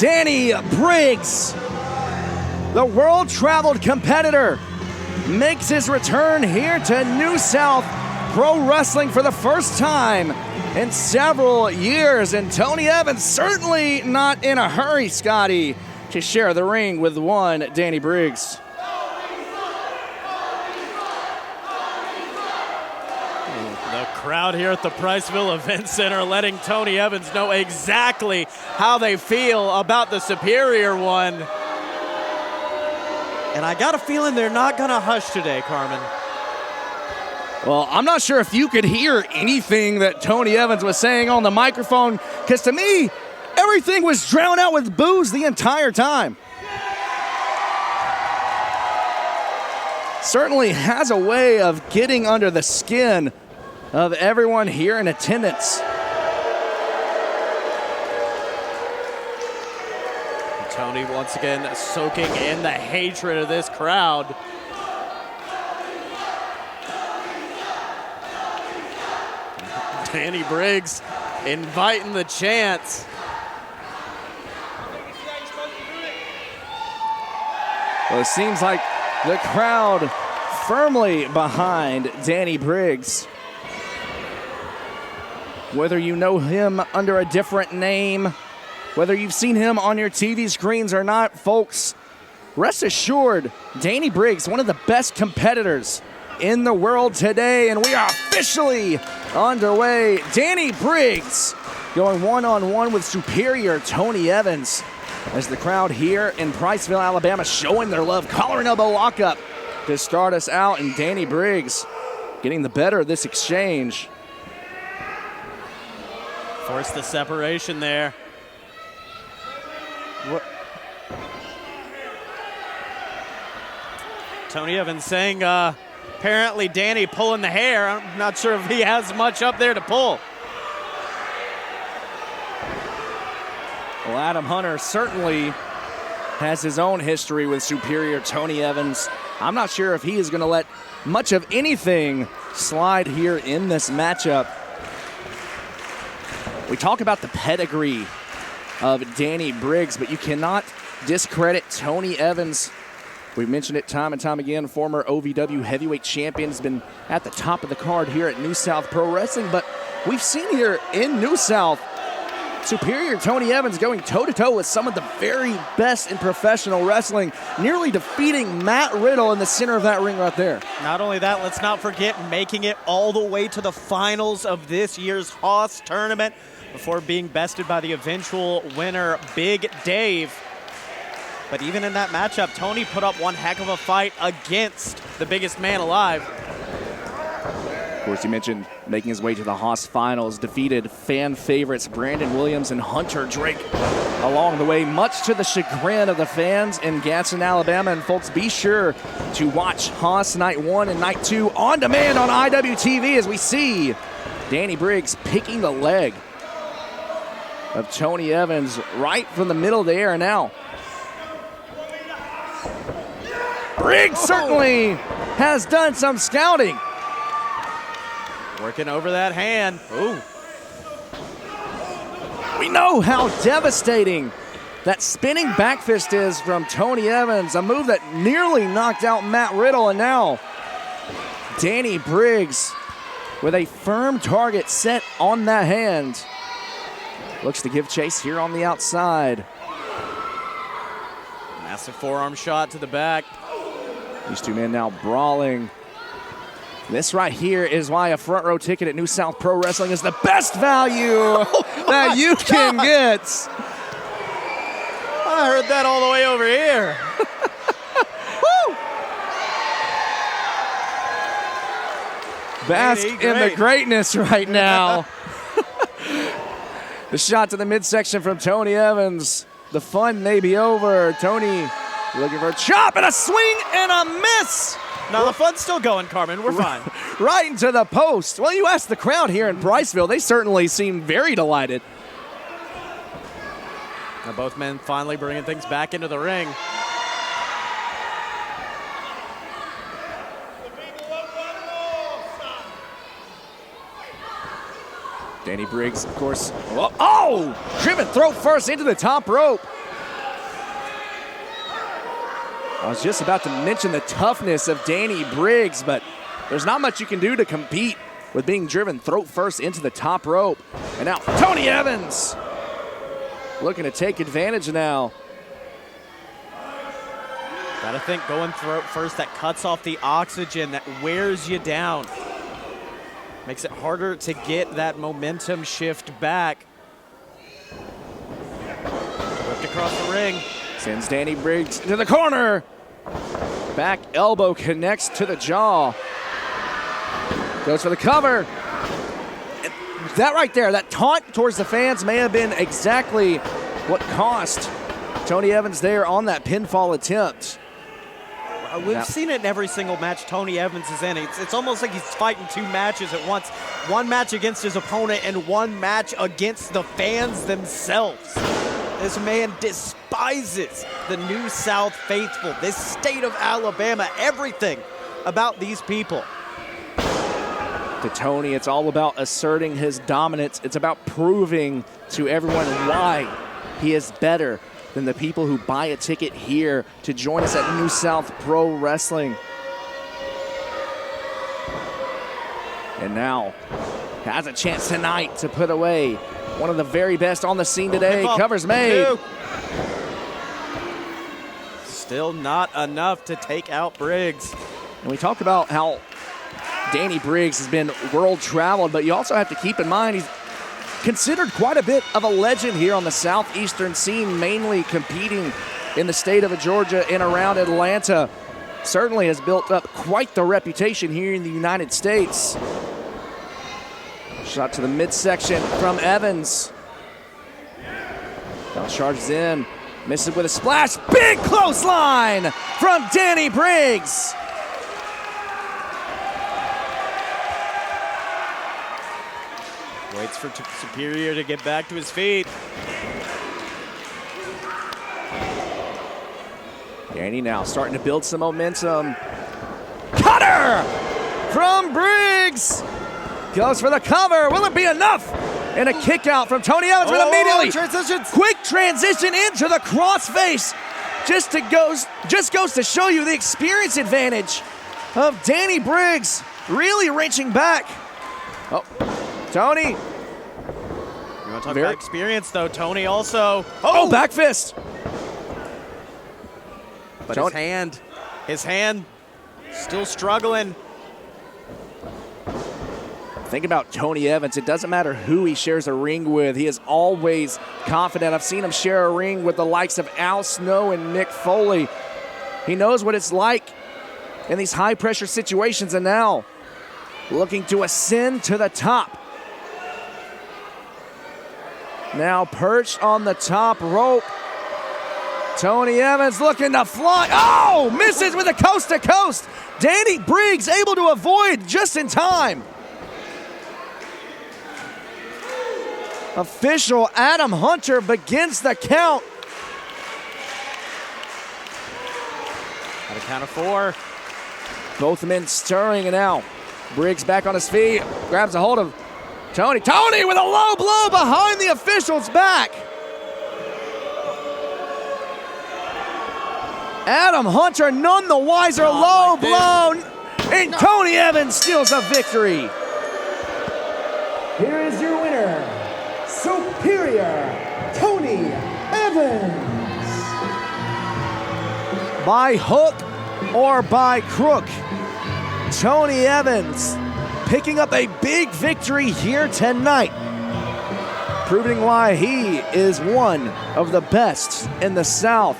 Danny Briggs, the world-traveled competitor, makes his return here to New South Pro Wrestling for the first time in several years. And Tony Evans certainly not in a hurry, Scottye, to share the ring with one Danny Briggs. The crowd here at the Priceville Event Center letting Tony Evans know exactly how they feel about the Superior One. And I got a feeling they're not going to hush today, Carmen. Well, I'm not sure if you could hear anything that Tony Evans was saying on the microphone, because to me, everything was drowned out with boos the entire time. Certainly has a way of getting under the skin of everyone here in attendance. Tony once again soaking in the hatred of this crowd. Danny Briggs inviting the chants. Well, it seems like the crowd firmly behind Danny Briggs. Whether you know him under a different name, whether you've seen him on your TV screens or not, folks, rest assured, Danny Briggs, one of the best competitors in the world today, and we are officially underway. Danny Briggs going one-on-one with superior Tony Evans as the crowd here in Priceville, Alabama, showing their love. Collar and elbow lockup to start us out, and Danny Briggs getting the better of this exchange. Force the separation there. What? Tony Evans saying apparently Danny pulling the hair. I'm not sure if he has much up there to pull. Well, Adam Hunter certainly has his own history with superior Tony Evans. I'm not sure if he is going to let much of anything slide here in this matchup. We talk about the pedigree of Danny Briggs, but you cannot discredit Tony Evans. We've mentioned it time and time again. Former OVW heavyweight champion, has been at the top of the card here at New South Pro Wrestling, but we've seen here in New South superior Tony Evans going toe-to-toe with some of the very best in professional wrestling, nearly defeating Matt Riddle in the center of that ring right there. Not only that, let's not forget making it all the way to the finals of this year's Haas tournament before being bested by the eventual winner, Big Dave. But even in that matchup, Tony put up one heck of a fight against the biggest man alive. Of course, you mentioned making his way to the Haas finals, defeated fan favorites Brandon Williams and Hunter Drake along the way, much to the chagrin of the fans in Gadsden, Alabama. And folks, be sure to watch Haas Night 1 and Night 2 on demand on IWTV as we see Danny Briggs picking the leg of Tony Evans right from the middle of the air now. Briggs certainly has done some scouting. Working over that hand. Ooh. We know how devastating that spinning back fist is from Tony Evans, a move that nearly knocked out Matt Riddle, and now Danny Briggs with a firm target set on that hand. Looks to give chase here on the outside. Massive forearm shot to the back. These two men now brawling. This right here is why a front row ticket at New South Pro Wrestling is the best value that you can get. I heard that all the way over here. Woo! Bask in the greatness right now. The shot to the midsection from Tony Evans. The fun may be over. Tony looking for a chop and a swing and a miss. No, the fun's still going, Carmen. We're fine. Right into the post. Well, you asked the crowd here in Priceville. They certainly seem very delighted. Now both men finally bringing things back into the ring. Danny Briggs, of course. Oh! Driven throat first into the top rope. I was just about to mention the toughness of Danny Briggs, but there's not much you can do to compete with being driven throat first into the top rope. And now Tony Evans looking to take advantage now. Gotta think going throat first, that cuts off the oxygen, that wears you down. Makes it harder to get that momentum shift back. Whipped across the ring. Sends Danny Briggs to the corner. Back elbow connects to the jaw. Goes for the cover. That right there, that taunt towards the fans may have been exactly what cost Tony Evans there on that pinfall attempt. We've seen it in every single match Tony Evans is in. It's almost like he's fighting two matches at once. One match against his opponent and one match against the fans themselves. This man despises the New South faithful, this state of Alabama, everything about these people. To Tony, it's all about asserting his dominance. It's about proving to everyone why he is better than the people who buy a ticket here to join us at New South Pro Wrestling. And now has a chance tonight to put away one of the very best on the scene today. Covers made. Still not enough to take out Briggs. And we talk about how Danny Briggs has been world traveled, but you also have to keep in mind he's considered quite a bit of a legend here on the southeastern scene, mainly competing in the state of Georgia and around Atlanta. Certainly has built up quite the reputation here in the United States. Shot to the midsection from Evans. Now charges in, misses with a splash. Big clothesline from Danny Briggs. Waits for Superior to get back to his feet. Danny now starting to build some momentum. Cutter from Briggs. Goes for the cover. Will it be enough? And a kick out from Tony Evans, but immediately quick transition into the crossface. Just goes to show you the experience advantage of Danny Briggs, really reaching back. Oh, Tony. You want to talk about experience, though? Tony also. Oh, back fist. But his hand, still struggling. Think about Tony Evans. It doesn't matter who he shares a ring with. He is always confident. I've seen him share a ring with the likes of Al Snow and Mick Foley. He knows what it's like in these high-pressure situations, and now looking to ascend to the top. Now perched on the top rope. Tony Evans looking to fly. Oh, misses with a coast-to-coast. Danny Briggs able to avoid just in time. Official Adam Hunter begins the count. At a count of 4. Both men stirring, and now Briggs back on his feet, grabs a hold of Tony. Tony with a low blow behind the official's back. Adam Hunter none the wiser, low blow, and Tony Evans steals a victory. Here is your winner, Superior Tony Evans. By hook or by crook, Tony Evans picking up a big victory here tonight, proving why he is one of the best in the South.